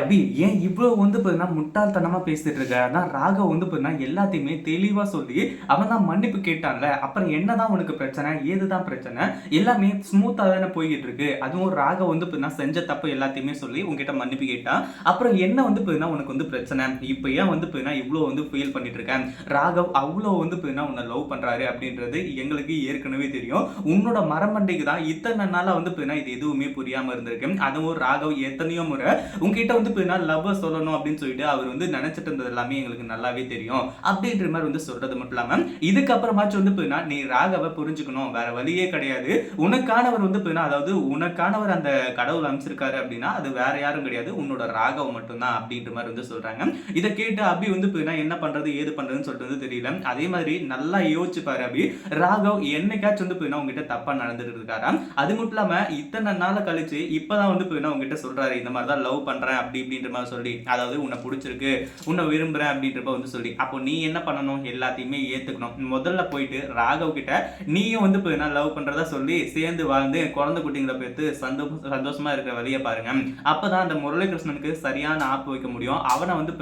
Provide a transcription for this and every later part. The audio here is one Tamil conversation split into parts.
அபி ஏன் இவ்வளோ வந்து பார்த்தீங்கன்னா முட்டாள்தனமா பேசிட்டு இருக்க? அதான் ராகவ் வந்து பார்த்தீங்கன்னா எல்லாத்தையுமே தெளிவா சொல்லி அவன் தான் மன்னிப்பு கேட்டான்ல. அப்புறம் என்னதான் உனக்கு பிரச்சனை? ஏதுதான் பிரச்சனை? எல்லாமே ஸ்மூத்தா தானே போய்க்கிட்டு இருக்கு. அதுவும் ராகவ் வந்து பார்த்தீங்கன்னா செஞ்ச தப்பு எல்லாத்தையுமே சொல்லி உன்கிட்ட மன்னிப்பு கேட்டான். அப்புறம் என்ன வந்து பார்த்தீங்கன்னா உனக்கு வந்து பிரச்சனை? இப்ப ஏன் வந்து பார்த்தீங்கன்னா இவ்வளோ வந்து ஃபீல் பண்ணிட்டு இருக்க? ராகவ் அவ்வளோ வந்து பார்த்தீங்கன்னா உன்ன லவ் பண்றாரு அப்படின்றது எங்களுக்கு ஏற்கனவே தெரியும். உன்னோட மரமண்டைக்கு தான் இத்தனை நாளா வந்து பார்த்தீங்கன்னா இது எதுவுமே புரியாம இருந்திருக்கு. அதுவும் ராகவ் எத்தனையோ முறை உங்ககிட்ட வந்து லவ்வ சொல்லணும் அப்படின்னு சொல்லிட்டு அவர் வந்து நினைச்சிட்டு இருந்தது எல்லாமே எங்களுக்கு நல்லாவே தெரியும் அப்படின்ற மாதிரி வந்து சொல்றது மட்டும் இல்லாம இதுக்கப்புறமாச்சும் வந்து நீ ராகவ புரிஞ்சுக்கணும், வேற வழியே கிடையாது. உனக்கானவர் வந்து அதாவது உனக்கானவர் அந்த கடவுள் அமைச்சிருக்காரு அப்படின்னா அது வேற யாரும் கிடையாது, உன்னோட ராகவ் மட்டும்தான் அப்படின்ற மாதிரி வந்து சொல்றாங்க. இதை கேட்டு அபி வந்து என்ன பண்றது ஏது பண்றதுன்னு சொல்லிட்டு வந்து தெரியல. அதே மாதிரி நல்லா யோசிச்சு பாரு அபி, ராகவ் என்னைக்காச்சும் வந்து உங்ககிட்ட தப்பா நடந்துட்டு இருக்காரா? அது மட்டும் இல்லாம இத்தனை நாள் கழிச்சு இப்பதான் வந்து உங்ககிட்ட சொல்றாரு இந்த மாதிரி தான் லவ் பண்றேன் அப்படி இப்படின்ற மாதிரி சொல்லி, அதாவது உன்னை பிடிச்சிருக்கு, உன்னை விரும்புறேன் அப்படின்றப்ப வந்து சொல்லி, அப்போ நீ என்ன பண்ணணும்? எல்லாத்தையுமே ஏத்துக்கணும். முதல்ல போயிட்டு ராகவ் கிட்ட நீயும் வந்து லவ் பண்றதா சொல்லி சேர்ந்து வாழ்ந்து குழந்தை குட்டிங்களை பெற்று சந்தோஷமா இருக்கிற வழியை பாருங்க. அப்பதான் அந்த முரளிகிருஷ்ணனுக்கு சரியான ஆப்பு வைக்க முடியும். அவனை வந்து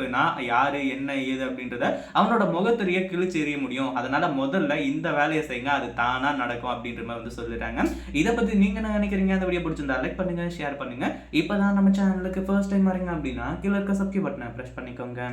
யாரு என்ன ஏது அப்படின்றத அவனோட முகத்திலேயே கிழிச்சு எறிய முடியும். அதனால முதல்ல இந்த வேலையை செய்யுங்க, அது தானா நடக்கும் அப்படின்ற மாதிரி வந்து சொல்லிட்டாங்க. இதை பத்தி நீங்க என்ன நினைக்கிறீங்க? அந்த வீடியோ பிடிச்சிருந்தா லைக் பண்ணுங்க, ஷேர் பண்ணுங்க. இப்பதான் நம்ம சேனலுக்கு ஃபர்ஸ்ட் டைம் வரீங்க அப்படின்னா கீழே இருக்க சப்ஸ்கிரைப் பட்டனை பிரஸ் பண்ணிக்கோங்க.